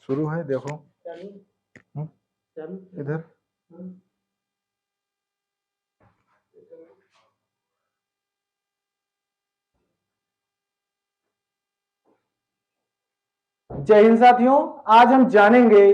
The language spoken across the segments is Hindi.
शुरू है, देखो। इधर जय हिंद साथियों, आज हम जानेंगे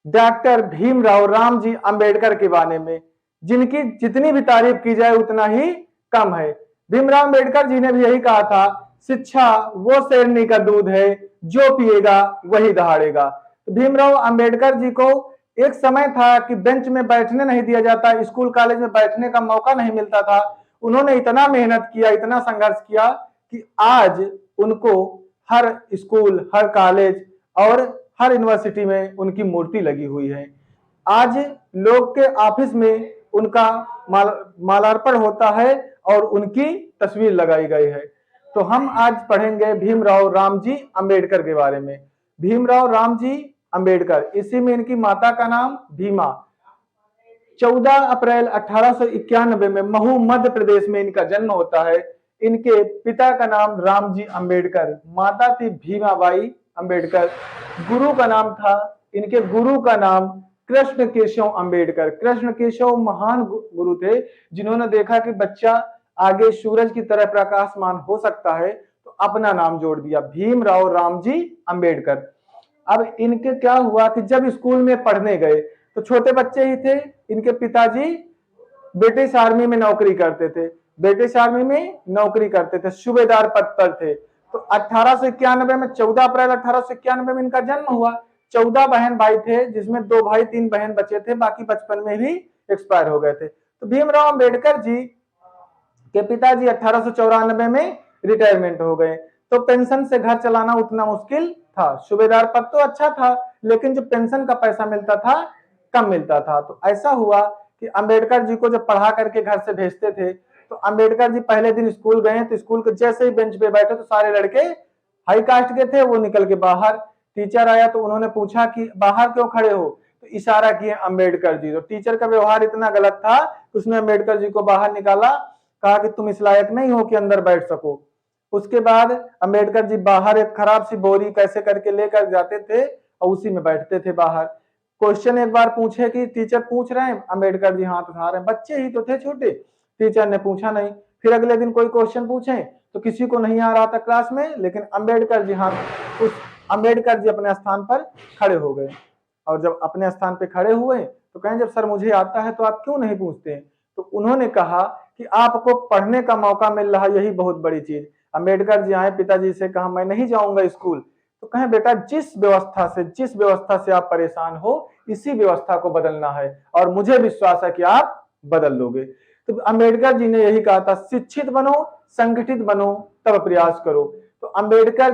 डॉक्टर भीमराव रामजी अंबेडकर के बारे में, जिनकी जितनी भी तारीफ की जाए उतना ही कम है। भीमराव अंबेडकर जी ने भी यही कहा था, शिक्षा वो शेरनी का दूध है, जो पिएगा वही दहाड़ेगा। तो भीमराव अंबेडकर जी को एक समय था कि बेंच में बैठने नहीं दिया जाता, स्कूल कॉलेज में बैठने का मौका नहीं मिलता था। उन्होंने इतना मेहनत किया, इतना संघर्ष किया कि आज उनको हर स्कूल, हर कॉलेज और हर यूनिवर्सिटी में उनकी मूर्ति लगी हुई है। आज लोग के ऑफिस में उनका मालार्पण होता है और उनकी तस्वीर लगाई गई है। तो हम आज पढ़ेंगे भीमराव रामजी अंबेडकर के बारे में। भीमराव रामजी अंबेडकर, इसी में इनकी माता का नाम भीमा। 14 अप्रैल 1891 में महू मध्य प्रदेश में इनका जन्म होता है। इनके पिता का नाम रामजी अंबेडकर, माता थी भीमाबाई अंबेडकर। गुरु का नाम था, इनके गुरु का नाम कृष्ण केशव अंबेडकर। कृष्ण केशव महान गुरु थे, जिन्होंने देखा कि बच्चा आगे सूरज की तरह प्रकाशमान हो सकता है, तो अपना नाम जोड़ दिया, भीमराव रामजी अंबेडकर। अब इनके क्या हुआ कि जब स्कूल में पढ़ने गए तो छोटे बच्चे ही थे। इनके पिताजी ब्रिटिश आर्मी में नौकरी करते थे, ब्रिटिश आर्मी में नौकरी करते थे, सूबेदार पद पर थे। तो 1891 में 14 अप्रैल 1891 में इनका जन्म हुआ। 14 बहन भाई थे, जिसमें 2 भाई 3 बहन बचे थे, बाकी बचपन में ही एक्सपायर हो गए थे। तो भीमराव अंबेडकर जी के पिताजी 1894 में रिटायरमेंट हो गए। तो पेंशन से घर चलाना उतना मुश्किल था। सूबेदार पद तो अच्छा था, लेकिन जो पेंशन का पैसा मिलता था कम मिलता था। तो ऐसा हुआ कि अंबेडकर जी को जब पढ़ा करके घर से भेजते थे, तो अंबेडकर जी पहले दिन स्कूल गए, तो स्कूल के जैसे ही बेंच पे बैठे तो सारे लड़के हाई कास्ट के थे, वो निकल के बाहर। टीचर आया तो उन्होंने पूछा कि बाहर क्यों खड़े हो, तो इशारा किए अंबेडकर जी। तो टीचर का व्यवहार इतना गलत था कि उसने अंबेडकर जी को बाहर निकाला, कहा कि तुम इस लायक नहीं हो कि अंदर बैठ सको। उसके बाद अंबेडकर जी बाहर एक खराब सी बोरी कैसे करके लेकर जाते थे और उसी में बैठते थे बाहर। क्वेश्चन एक बार पूछे कि टीचर पूछ रहे हैं, अंबेडकर जी हाथ उठा रहे हैं, बच्चे ही तो थे छोटे, टीचर ने पूछा नहीं। फिर अगले दिन कोई क्वेश्चन पूछे तो किसी को नहीं आ रहा था क्लास में, लेकिन अंबेडकर जी अंबेडकर जी अपने स्थान पर खड़े हो गए। और जब अपने स्थान पर खड़े हुए तो कहें, जब सर मुझे आता है तो आप क्यों नहीं पूछते? तो उन्होंने कहा कि आपको पढ़ने का मौका मिल रहा, यही बहुत बड़ी चीज। अंबेडकर जी आए, पिताजी से कहा मैं नहीं जाऊंगा स्कूल। तो कहें बेटा, जिस व्यवस्था से आप परेशान हो, इसी व्यवस्था को बदलना है और मुझे विश्वास है कि आप बदल लोगे। तो अंबेडकर जी ने यही कहा था, शिक्षित बनो, संगठित बनो, तब प्रयास करो। तो अंबेडकर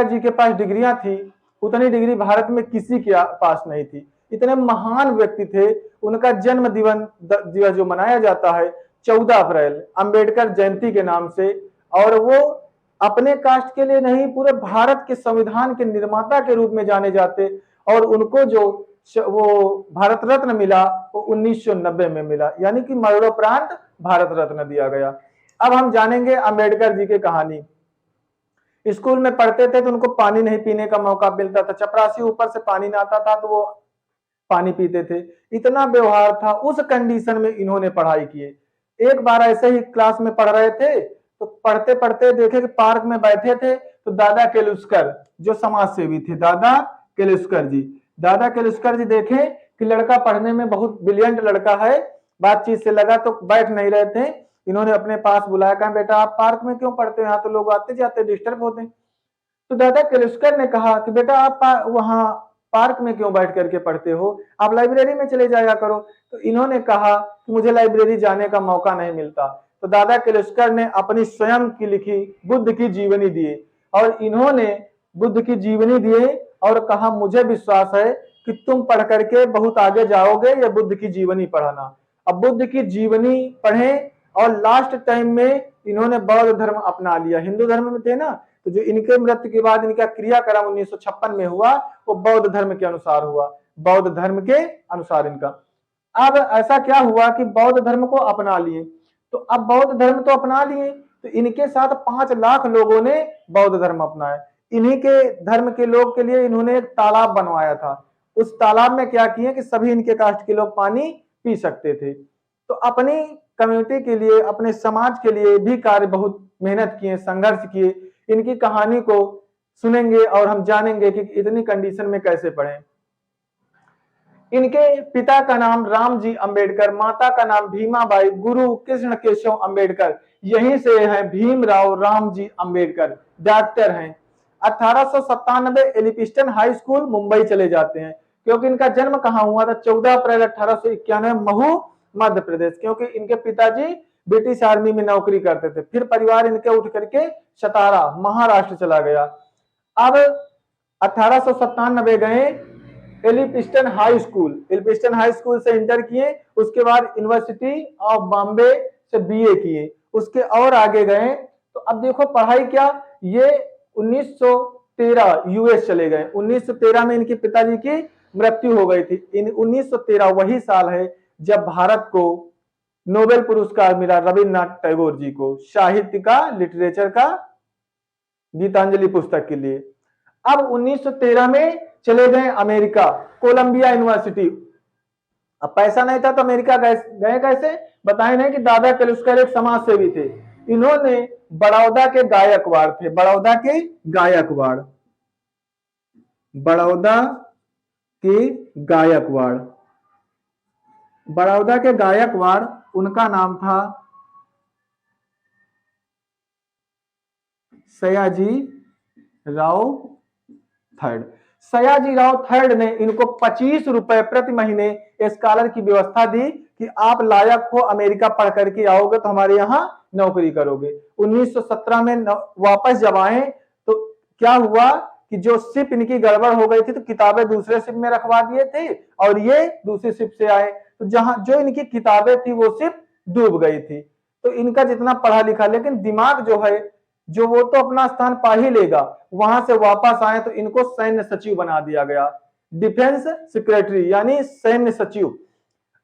जी के पास डिग्रियां थी, उतनी डिग्री भारत में किसी के पास नहीं थी। इतने महान व्यक्ति थे। उनका जन्म दिवस जो मनाया जाता है 14 अप्रैल, अंबेडकर जयंती के नाम से। और वो अपने कास्ट के लिए नहीं, पूरे भारत के संविधान के निर्माता के रूप में जाने जाते। और उनको जो वो भारत रत्न मिला वो 1990 में मिला, यानी कि मरणोपरांत भारत रत्न दिया गया। अब हम जानेंगे अंबेडकर जी की कहानी। स्कूल में पढ़ते थे तो उनको पानी नहीं पीने का मौका मिलता था, चपरासी ऊपर से पानी ना आता था तो वो पानी पीते थे। इतना व्यवहार था। उस कंडीशन में इन्होंने पढ़ाई की। एक बार ऐसे ही क्लास में पढ़ रहे थे तो पढ़ते पढ़ते देखे कि पार्क में बैठे थे, तो दादा केलुस्कर जो समाज सेवी थे, दादा केलुस्कर जी देखे कि लड़का पढ़ने में बहुत ब्रिलियंट लड़का है, बातचीत से लगा तो बैठ नहीं रहे थे। इन्होंने अपने पास बुलाया, कहा बेटा आप पार्क में क्यों पढ़ते हो, यहाँ तो लोग आते जाते डिस्टर्ब होते। तो दादा केलुस्कर ने कहा कि बेटा आप वहां पार्क में क्यों बैठ करके पढ़ते हो, आप लाइब्रेरी में चले जाया करो। तो इन्होंने कहा कि मुझे लाइब्रेरी जाने का मौका नहीं मिलता। तो दादा केलुस्कर ने अपनी स्वयं की लिखी बुद्ध की जीवनी दी, और इन्होंने बुद्ध की जीवनी दिए और कहा मुझे विश्वास है कि तुम पढ़ करके बहुत आगे जाओगे, या बुद्ध की जीवनी पढ़ाना। अब बुद्ध की जीवनी पढ़े और लास्ट टाइम में इन्होंने बौद्ध धर्म अपना लिया। हिंदू धर्म में थे ना, तो जो इनके मृत्यु के बाद इनका क्रियाक्रम 1956 में हुआ वो बौद्ध धर्म के अनुसार हुआ, बौद्ध धर्म के अनुसार इनका। अब ऐसा क्या हुआ कि बौद्ध धर्म को अपना लिए। तो अब बौद्ध धर्म तो अपना लिए, तो इनके साथ 5 लाख लोगों ने बौद्ध धर्म अपनाया। इन्हीं के धर्म के लोग के लिए इन्होंने एक तालाब बनवाया था। उस तालाब में क्या किए कि सभी इनके कास्ट के लोग पानी पी सकते थे। तो अपनी कम्युनिटी के लिए, अपने समाज के लिए भी कार्य बहुत मेहनत किए, संघर्ष किए। इनकी कहानी को सुनेंगे और हम जानेंगे कि इतनी कंडीशन में कैसे पढ़े। इनके पिता का नाम रामजी अंबेडकर, माता का नाम भीमाबाई, गुरु कृष्ण केशव अंबेडकर, यहीं से है भीमराव रामजी अंबेडकर, डॉक्टर हैं। 1897 एलिफिंस्टन हाई स्कूल मुंबई चले जाते हैं, क्योंकि इनका जन्म कहां हुआ था? 14 अप्रैल 1891 महू मध्य प्रदेश, क्योंकि इनके पिताजी ब्रिटिश आर्मी में नौकरी करते थे। फिर परिवार इनके उठ करके सतारा महाराष्ट्र चला गया। अब 1897 गए Elphinstone high school, Elphinstone high school से इंटर किए, उसके बाद यूनिवर्सिटी ऑफ बॉम्बे से बीए किए, उसके और आगे गए। तो अब देखो पढ़ाई क्या, ये 1913 यूएस चले गए। 1913 में इनके पिताजी की मृत्यु हो गई थी। 1913 वही साल है जब भारत को नोबेल पुरस्कार मिला रविन्द्रनाथ टैगोर जी को, साहित्य का, लिटरेचर का, गीतांजलि पुस्तक के लिए। अब 1913 में चले गए अमेरिका, कोलंबिया यूनिवर्सिटी। अब पैसा नहीं था तो अमेरिका गए कैसे? बताए नहीं कि दादा केलुस्कर एक समाज सेवी थे। इन्होंने बड़ौदा के गायकवाड़ थे, बड़ौदा के गायकवाड़, बड़ौदा के गायकवाड़, बड़ौदा के गायकवाड़, उनका नाम था सयाजी राव थर्ड। सयाजी राव थर्ड ने इनको 25 रुपए प्रति महीने स्कॉलर की व्यवस्था दी कि आप लायक हो, अमेरिका पढ़ करके आओगे तो हमारे यहाँ नौकरी करोगे। 1917 में वापस जब आए तो क्या हुआ कि जो शिप इनकी गड़बड़ हो गई थी, तो किताबें दूसरे शिप में रखवा दिए थे और ये दूसरी शिप से आए, तो जहां जो इनकी किताबें थी वो शिप डूब गई थी। तो इनका जितना पढ़ा लिखा, लेकिन दिमाग जो है जो वो तो अपना स्थान पा ही लेगा। वहां से वापस आए तो इनको सैन्य सचिव बना दिया गया, डिफेंस सेक्रेटरी यानी सैन्य सचिव।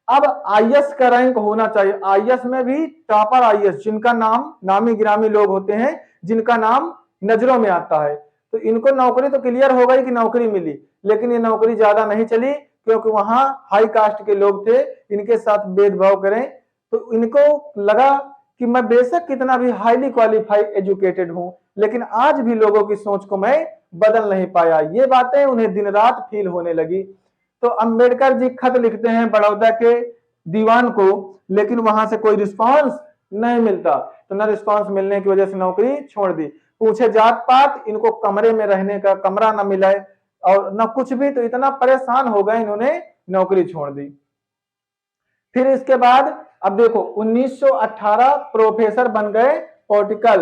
अब आईएएस का रैंक होना चाहिए, आईएएस में भी टॉपर आईएएस, जिनका नाम नामी गिरामी लोग होते हैं, जिनका नाम नजरों में आता है। तो इनको नौकरी तो क्लियर हो गई कि नौकरी मिली, लेकिन ये नौकरी ज्यादा नहीं चली, क्योंकि वहां हाई कास्ट के लोग थे, इनके साथ भेदभाव करें। तो इनको लगा कि मैं बेशक कितना भी हाईली क्वालिफाइड एजुकेटेड हूं, लेकिन आज भी लोगों की सोच को मैं बदल नहीं पाया। ये बातें उन्हें दिन रात फील होने लगी। तो अंबेडकर जी खत लिखते हैं बड़ौदा के दीवान को, लेकिन वहां से कोई रिस्पांस नहीं मिलता। तो न रिस्पांस मिलने की वजह से नौकरी छोड़ दी। पूछे जात पात, इनको कमरे में रहने का कमरा न मिला और न कुछ भी, तो इतना परेशान हो गए इन्होंने नौकरी छोड़ दी। फिर इसके बाद अब देखो 1918 प्रोफेसर बन गए, पॉलिटिकल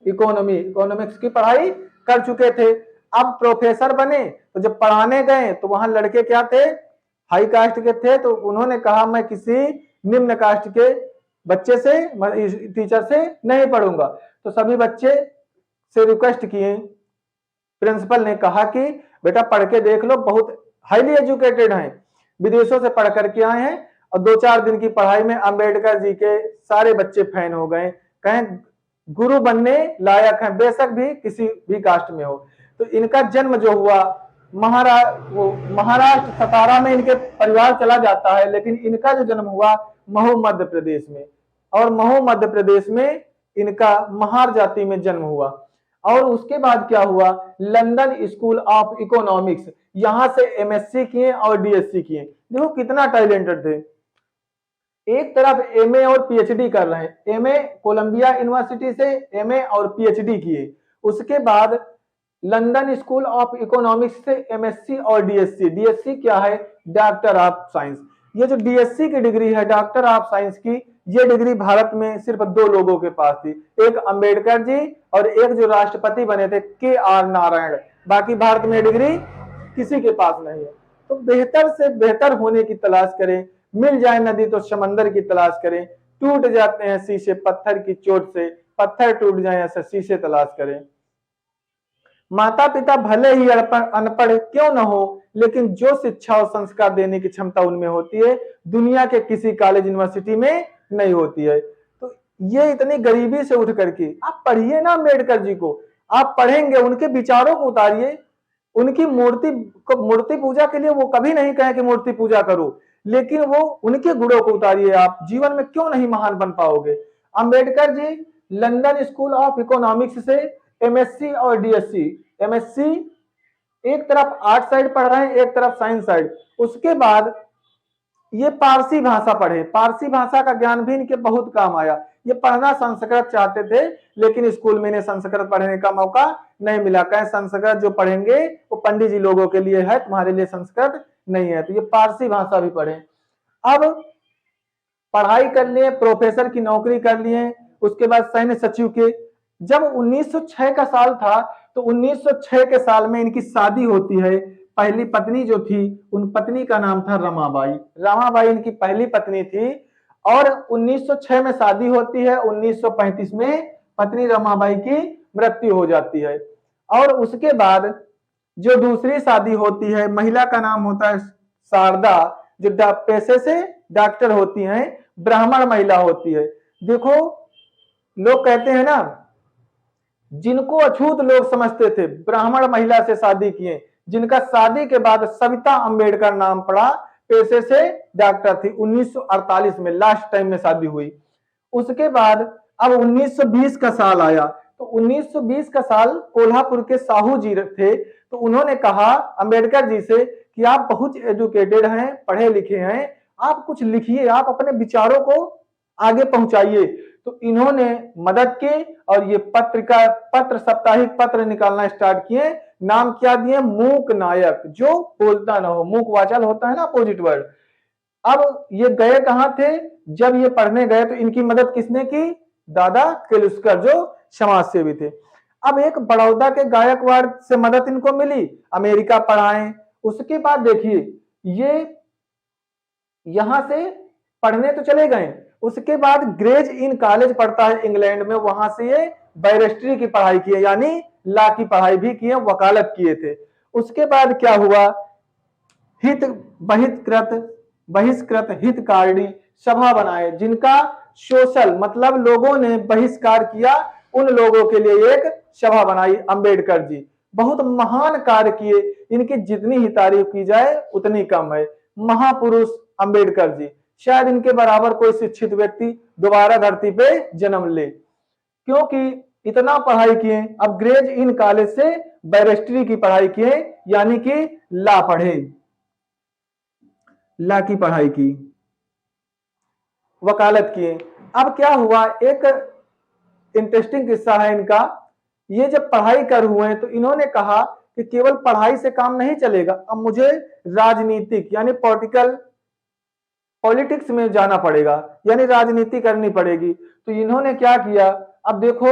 इकोनॉमी, इकोनॉमिक्स की पढ़ाई कर चुके थे। अब प्रोफेसर बने तो जब पढ़ाने गए तो वहां लड़के क्या थे? हाई कास्ट के थे। तो उन्होंने कहा मैं किसी निम्न कास्ट के बच्चे से, टीचर से नहीं पढ़ूंगा। तो सभी बच्चे से रिक्वेस्ट किए, प्रिंसिपल ने कहा कि बेटा पढ़ के देख लो, बहुत हाईली एजुकेटेड हैं, विदेशों से पढ़ करके आए हैं। और 2-4 दिन की पढ़ाई में अंबेडकर जी के सारे बच्चे फैन हो गए, कहें गुरु बनने लायक हैं, बेशक भी किसी भी कास्ट में हो। तो इनका जन्म जो हुआ महाराष्ट्र सतारा में इनके परिवार चला जाता है, लेकिन इनका जो जन्म हुआ महू मध्य प्रदेश में, और महू मध्य प्रदेश में इनका महार जाति में जन्म हुआ। और उसके बाद क्या हुआ? लंदन स्कूल ऑफ इकोनॉमिक्स, यहां से एमएससी किए और डीएससी किए। देखो कितना टैलेंटेड थे। एक तरफ एमए और पीएचडी कर रहे हैं, एमए कोलंबिया यूनिवर्सिटी से एमए और पीएचडी किए, उसके बाद लंदन स्कूल ऑफ इकोनॉमिक्स से एमएससी और डीएससी। डीएससी क्या है? Doctor of science. ये जो डीएससी की डिग्री है डॉक्टर ऑफ साइंस की, ये डिग्री भारत में सिर्फ 2 लोगों के पास थी, एक अंबेडकर जी और एक जो राष्ट्रपति बने थे के.आर. नारायण। बाकी भारत में डिग्री किसी के पास नहीं है। तो बेहतर से बेहतर होने की तलाश करें, मिल जाए नदी तो समंदर की तलाश करें, टूट जाते हैं शीशे पत्थर की चोट से, पत्थर टूट जाए ऐसे शीशे तलाश करें। माता पिता भले ही अनपढ़ क्यों न हो, लेकिन जो शिक्षा और संस्कार देने की क्षमता उनमें होती है, दुनिया के किसी कॉलेज यूनिवर्सिटी में नहीं होती है। तो ये इतनी गरीबी से उठ करके आप पढ़िए ना अम्बेडकर जी को, आप पढ़ेंगे, उनके विचारों को उतारिए। उनकी मूर्ति पूजा के लिए वो कभी नहीं कहे कि मूर्ति पूजा करो, लेकिन वो उनके गुणों को उतारिए। आप जीवन में क्यों नहीं महान बन पाओगे। Ambedkar ji London school of economics से एमएससी और डीएससी, एमएससी एक तरफ आर्ट साइड पढ़ रहे हैं, एक तरफ साइंस साइड। उसके बाद ये पारसी भाषा पढ़े, पारसी भाषा का ज्ञान भी इनके बहुत काम आया। ये पढ़ना संस्कृत चाहते थे, लेकिन स्कूल में इन्हें संस्कृत पढ़ने का मौका नहीं मिला। कहे संस्कृत जो पढ़ेंगे वो पंडित जी लोगों के लिए है, तुम्हारे लिए संस्कृत नहीं है। तो ये पारसी भाषा भी पढ़े। अब पढ़ाई कर लिए, प्रोफेसर की नौकरी कर लिए, उसके बाद सैन्य सचिव के। जब 1906 का साल था तो 1906 के साल में इनकी शादी होती है। पहली पत्नी जो थी, उन पत्नी का नाम था रमाबाई। रमाबाई इनकी पहली पत्नी थी और 1906 में शादी होती है। 1935 में पत्नी रमाबाई की मृत्यु हो जाती है। और उसके बाद जो दूसरी शादी होती है, महिला का नाम होता है शारदा, जो पेशे से डॉक्टर होती हैं, ब्राह्मण महिला होती है। देखो, लोग कहते हैं ना, जिनको अछूत लोग समझते थे, ब्राह्मण महिला से शादी किए, जिनका शादी के बाद सविता अंबेडकर नाम पड़ा, पेशे से डॉक्टर थी। 1948 में लास्ट टाइम में शादी हुई। उसके बाद अब 1920 का साल आया, तो 1920 का साल कोल्हापुर के साहू जी थे। तो उन्होंने कहा अंबेडकर जी से कि आप बहुत एजुकेटेड हैं, पढ़े लिखे हैं, आप कुछ लिखिए, आप अपने विचारों को आगे पहुंचाइए। तो इन्होंने मदद की और ये पत्र साप्ताहिक पत्र निकालना स्टार्ट किए। नाम क्या दिए? मूक नायक, जो बोलता ना हो, मूक वाचल होता है ना अपोजिट वर्ड। अब ये गए कहां थे? जब ये पढ़ने गए तो इनकी मदद किसने की? दादा केलुस्कर, जो समाज सेवी थे। अब एक बड़ौदा के गायकवाड़ से मदद इनको मिली, अमेरिका पढ़ाए। उसके बाद देखिए, ये यहां से पढ़ने तो चले गए, उसके बाद ग्रेज इन कॉलेज पढ़ता है इंग्लैंड में, वहां से ये बैरिस्ट्री की पढ़ाई की है, यानी लॉ की पढ़ाई भी की है, वकालत किए थे। उसके बाद क्या हुआ? बहिष्कृत हितकारी सभा बनाए, जिनका सोशल मतलब लोगों ने बहिष्कार किया, उन लोगों के लिए एक सभा बनाई अंबेडकर जी। बहुत महान कार्य किए, इनकी जितनी ही तारीफ की जाए उतनी कम है। महापुरुष अंबेडकर जी, शायद इनके बराबर कोई शिक्षित व्यक्ति दोबारा धरती पे जन्म ले, क्योंकि इतना पढ़ाई किए। अब ग्रेज इन कॉलेज से बैरिस्ट्री की पढ़ाई किए, यानी कि लॉ पढ़े, लॉ की पढ़ाई की, वकालत किए। अब क्या हुआ, एक इंटरेस्टिंग किस्सा है इनका। ये जब पढ़ाई कर हुए तो इन्होंने कहा कि केवल पढ़ाई से काम नहीं चलेगा, अब मुझे राजनीतिक यानी पॉलिटिक्स में जाना पड़ेगा, यानी राजनीति करनी पड़ेगी। तो इन्होंने क्या किया? अब देखो,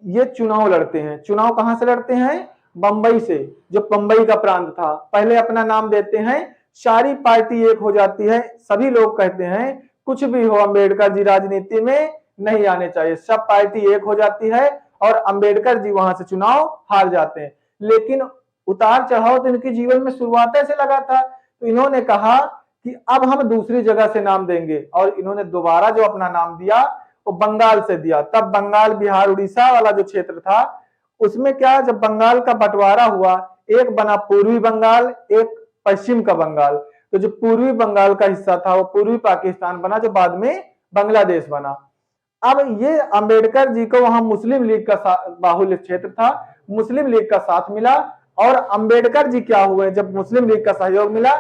ये चुनाव लड़ते हैं। चुनाव कहां से लड़ते हैं? बंबई से, जो बंबई का प्रांत था। पहले अपना नाम देते हैं, सारी पार्टी एक हो जाती है, सभी लोग कहते हैं कुछ भी हो अंबेडकर जी राजनीति में नहीं आने चाहिए, सब पार्टी एक हो जाती है और अंबेडकर जी वहां से चुनाव हार जाते हैं। लेकिन उतार चढ़ाव तो इनके जीवन में शुरुआत से लगा था। तो इन्होंने कहा कि अब हम दूसरी जगह से नाम देंगे, और इन्होंने दोबारा जो अपना नाम दिया वो बंगाल से दिया। तब बंगाल, बिहार, उड़ीसा वाला जो क्षेत्र था, उसमें क्या, जब बंगाल का बंटवारा हुआ, एक बना पूर्वी बंगाल, एक पश्चिम का बंगाल। तो जो पूर्वी बंगाल का हिस्सा था वो पूर्वी पाकिस्तान बना, जो बाद में बांग्लादेश बना। अब ये अंबेडकर जी को वहां मुस्लिम लीग का बाहुल्य क्षेत्र था, मुस्लिम लीग का साथ मिला, और अंबेडकर जी क्या हुए, जब मुस्लिम लीग का सहयोग मिला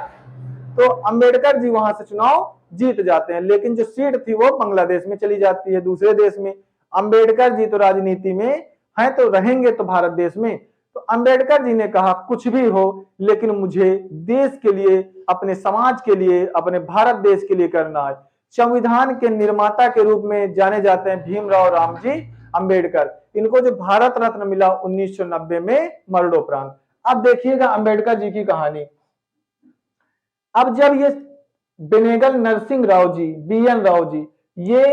तो अंबेडकर जी वहां से चुनाव जीत जाते हैं। लेकिन जो सीट थी वो बांग्लादेश में चली जाती है, दूसरे देश में। अंबेडकर जी तो राजनीति में हैं, तो रहेंगे तो भारत देश में। तो अंबेडकर जी ने कहा कुछ भी हो, लेकिन मुझे देश के लिए, अपने समाज के लिए, अपने भारत देश के लिए करना है। संविधान के निर्माता के रूप में जाने जाते हैं भीमराव रामजी अंबेडकर। इनको जो भारत रत्न मिला 1990 में मरणोपरांत। अब देखिएगा अंबेडकर जी की कहानी। अब जब ये बेनेगल नरसिंह राव जी, BN राव जी, ये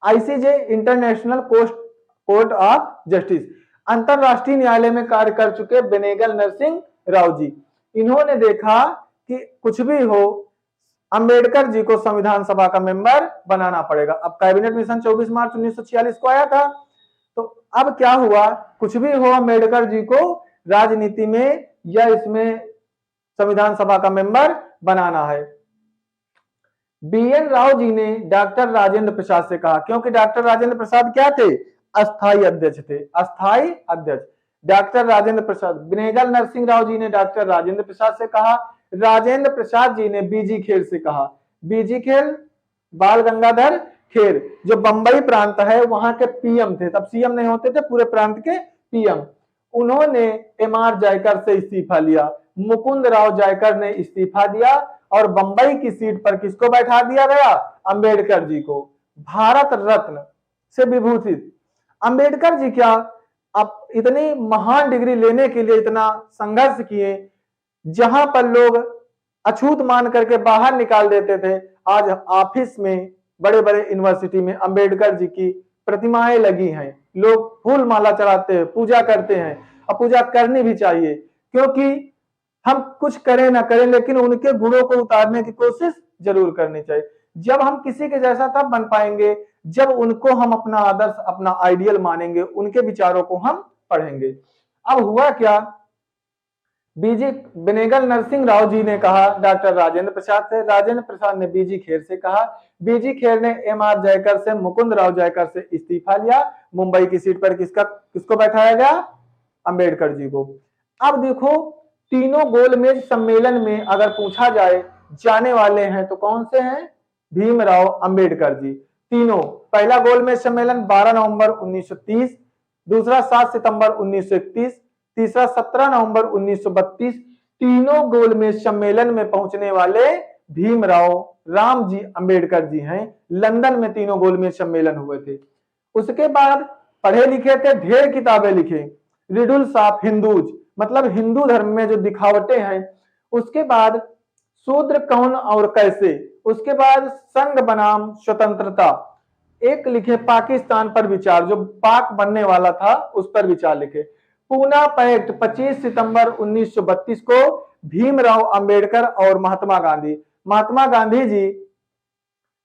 ICJ international court of justice, अंतरराष्ट्रीय न्यायालय में कार्य कर चुके बेनेगल नरसिंह राव जी, इन्होंने देखा कि कुछ भी हो, अंबेडकर जी को संविधान सभा का मेंबर बनाना पड़ेगा। अब कैबिनेट मिशन 24 मार्च 1946 को आया था, तो अब क्या हुआ, कुछ भी हो अंबेडकर जी को राजनीति में या इसमें संविधान सभा का मेंबर बनाना है। बीएन राव जी ने डॉक्टर राजेंद्र प्रसाद से कहा, क्योंकि डॉक्टर राजेंद्र प्रसाद क्या थे, अस्थाई अध्यक्ष थे, अस्थाई अध्यक्ष। डॉक्टर राजेंद्र प्रसाद, बेनेगल नरसिंह राव जी ने डॉक्टर राजेंद्र प्रसाद से कहा, राजेंद्र प्रसाद जी ने बीजी खेर से कहा। बीजी खेर बाल गंगाधर खेर जो बंबई प्रांत है वहां के पीएम थे, तब सीएम नहीं होते थे, पूरे प्रांत के पीएम। उन्होंने एमआर जयकर से इस्तीफा लिया, मुकुंद राव जयकर ने इस्तीफा दिया और बंबई की सीट पर किसको बैठा दिया गया, अंबेडकर जी को। भारत रत्न से विभूषित अंबेडकर जी क्या अब इतनी महान डिग्री लेने के लिए इतना संघर्ष किए, जहां पर लोग अछूत मान करके बाहर निकाल देते थे, आज ऑफिस में बड़े बड़े यूनिवर्सिटी में अंबेडकर जी की प्रतिमाएं लगी हैं, लोग फूल माला चढ़ाते हैं, पूजा करते हैं, और पूजा करनी भी चाहिए, क्योंकि हम कुछ करें ना करें लेकिन उनके गुणों को उतारने की कोशिश जरूर करनी चाहिए। जब हम किसी के जैसा तब बन पाएंगे जब उनको हम अपना आदर्श, अपना आइडियल मानेंगे, उनके विचारों को हम पढ़ेंगे। अब हुआ क्या, बीजी बेनेगल नरसिंह राव जी ने कहा डॉक्टर राजेंद्र प्रसाद से, राजेंद्र प्रसाद ने बीजी खेर से कहा, बीजी खेर ने एमआर जयकर से, मुकुंद राव जयकर से इस्तीफा लिया, मुंबई की सीट पर किसको बैठाया गया, अंबेडकर जी को। अब देखो तीनों गोलमेज सम्मेलन में अगर पूछा जाए जाने वाले हैं तो कौन से हैं, भीमराव अंबेडकर जी। तीनों, पहला गोलमेज सम्मेलन 12 नवंबर 1930, दूसरा 7 सितंबर 1931, तीसरा 17 नवंबर 1932। तीनों गोलमेज सम्मेलन में पहुंचने वाले भीमराव राम जी अंबेडकर जी हैं। लंदन में तीनों गोलमेज सम्मेलन हुए थे। उसके बाद पढ़े लिखे थे, ढेर किताबें लिखे, रिडल्स ऑफ हिंदूज, मतलब हिंदू धर्म में जो दिखावटें हैं। उसके बाद शूद्र कौन और कैसे, उसके बाद संघ बनाम स्वतंत्रता, एक लिखे पाकिस्तान पर विचार, जो पाक बनने वाला था उस पर विचार लिखे। पूना पैक्ट 25 सितंबर 1932 को भीमराव अंबेडकर और महात्मा गांधी, महात्मा गांधी जी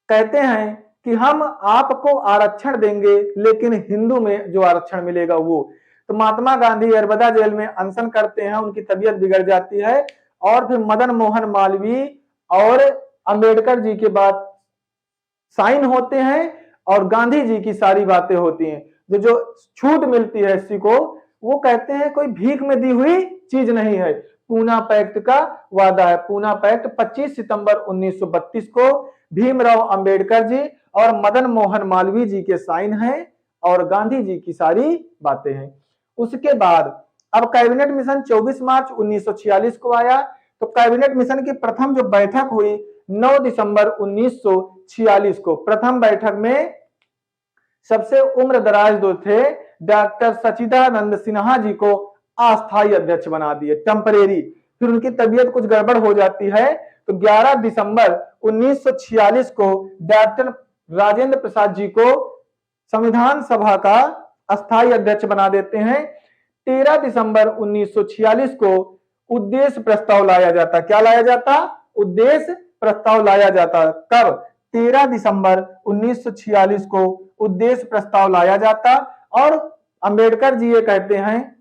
कहते हैं कि हम आपको आरक्षण देंगे लेकिन हिंदू में जो आरक्षण मिलेगा वो। तो महात्मा गांधी यरबदा जेल में अनशन करते हैं, उनकी तबीयत बिगड़ जाती है और फिर मदन मोहन मालवीय और अंबेडकर जी के बाद साइन होते हैं और गांधी जी की सारी बातें होती हैं। जो छूट मिलती है एससी को, वो कहते हैं कोई भीख में दी हुई चीज नहीं है, पूना पैक्ट का वादा है। पूना पैक्ट 25 सितंबर 1932 को भीमराव अंबेडकर जी और मदन मोहन मालवीय जी के साइन हैं और गांधी जी की सारी बातें हैं। उसके बाद अब कैबिनेट मिशन 24 मार्च 1946 को आया। तो कैबिनेट मिशन की प्रथम जो बैठक हुई 9 दिसंबर 1946 को। प्रथम बैठक में सबसे उम्र दराज जो थे डॉक्टर सचिदानंद सिन्हा जी को अस्थायी अध्यक्ष बना दिए, टेम्परेरी। फिर उनकी तबीयत कुछ गड़बड़ हो जाती है तो 11 दिसंबर 1946 को डॉक्टर राजेंद्र प्रसाद जी को संविधान सभा का अस्थायी अध्यक्ष बना देते हैं। 13 दिसंबर 1946 को उद्देश्य प्रस्ताव लाया जाता। क्या लाया जाता? उद्देश्य प्रस्ताव लाया जाता। कब? 13 दिसंबर 1946 को उद्देश्य प्रस्ताव लाया जाता और अंबेडकर जी ये कहते हैं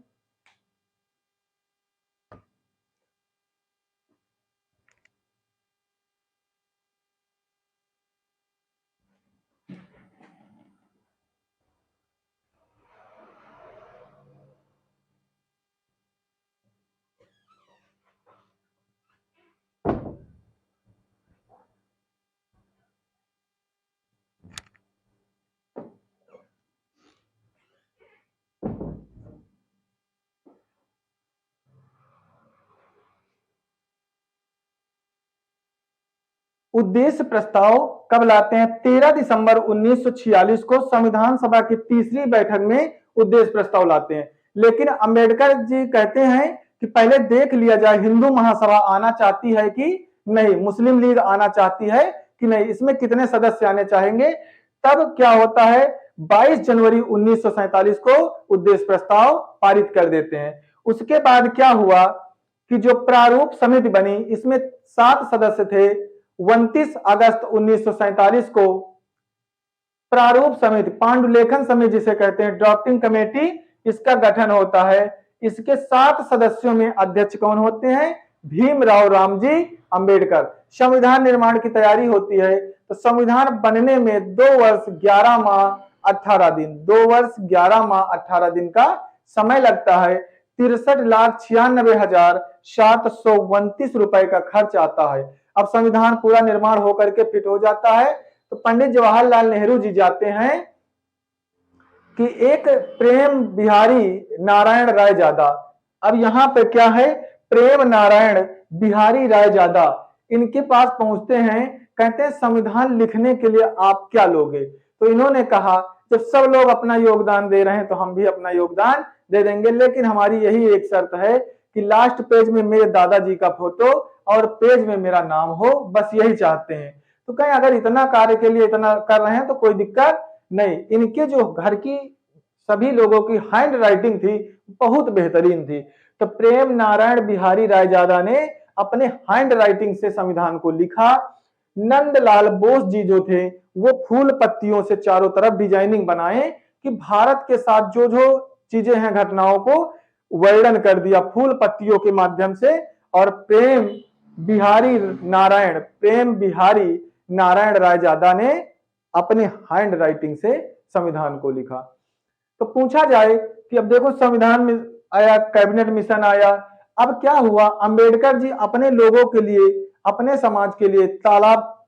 उद्देश्य प्रस्ताव कब लाते हैं? 13 दिसंबर 1946 को संविधान सभा की तीसरी बैठक में उद्देश्य प्रस्ताव लाते हैं। लेकिन अंबेडकर जी कहते हैं कि पहले देख लिया जाए हिंदू महासभा आना चाहती है कि नहीं, मुस्लिम लीग आना चाहती है कि नहीं, इसमें कितने सदस्य आने चाहेंगे। तब क्या होता है, 22 जनवरी 1947 को उद्देश्य प्रस्ताव पारित कर देते हैं। उसके बाद क्या हुआ कि जो प्रारूप समिति बनी, इसमें 7 सदस्य थे, 29 अगस्त 1947 को प्रारूप समिति, पांडुलेखन समिति जिसे कहते हैं, ड्राफ्टिंग कमेटी, इसका गठन होता है। इसके 7 सदस्यों में अध्यक्ष कौन होते हैं? भीमराव रामजी अंबेडकर। संविधान निर्माण की तैयारी होती है तो संविधान बनने में 2 वर्ष 11 माह 18 दिन, 2 वर्ष 11 माह 18 दिन का समय लगता है। 63,96,729 रुपए का खर्च आता है। अब संविधान पूरा निर्माण होकर के फिट हो जाता है तो पंडित जवाहरलाल नेहरू जी जाते हैं कि एक प्रेम बिहारी नारायण रायजादा, अब यहाँ पे क्या है, प्रेम नारायण बिहारी रायजादा, इनके पास पहुंचते हैं, कहते हैं संविधान लिखने के लिए आप क्या लोगे? तो इन्होंने कहा जब सब लोग अपना योगदान दे रहे हैं तो हम भी अपना योगदान दे देंगे, लेकिन हमारी यही एक शर्त है कि लास्ट पेज में मेरे दादाजी का फोटो और पेज में मेरा नाम हो, बस यही चाहते हैं। तो कहें अगर इतना कार्य के लिए इतना कर रहे हैं तो कोई दिक्कत नहीं। इनके जो घर की सभी लोगों की हैंड राइटिंग थी बहुत बेहतरीन थी, तो प्रेम नारायण बिहारी रायजादा ने अपने हैंड राइटिंग से संविधान को लिखा। नंदलाल बोस जी जो थे वो फूल पत्तियों से चारों तरफ डिजाइनिंग बनाए कि भारत के साथ जो जो चीजें हैं घटनाओं को वर्णन कर दिया फूल पत्तियों के माध्यम से। और प्रेम बिहारी नारायण रायजादा ने अपने हैंड राइटिंग से संविधान को लिखा। तो पूछा जाए कि अब देखो संविधान में आया, कैबिनेट मिशन आया, अब क्या हुआ, अंबेडकर जी अपने लोगों के लिए, अपने समाज के लिए तालाब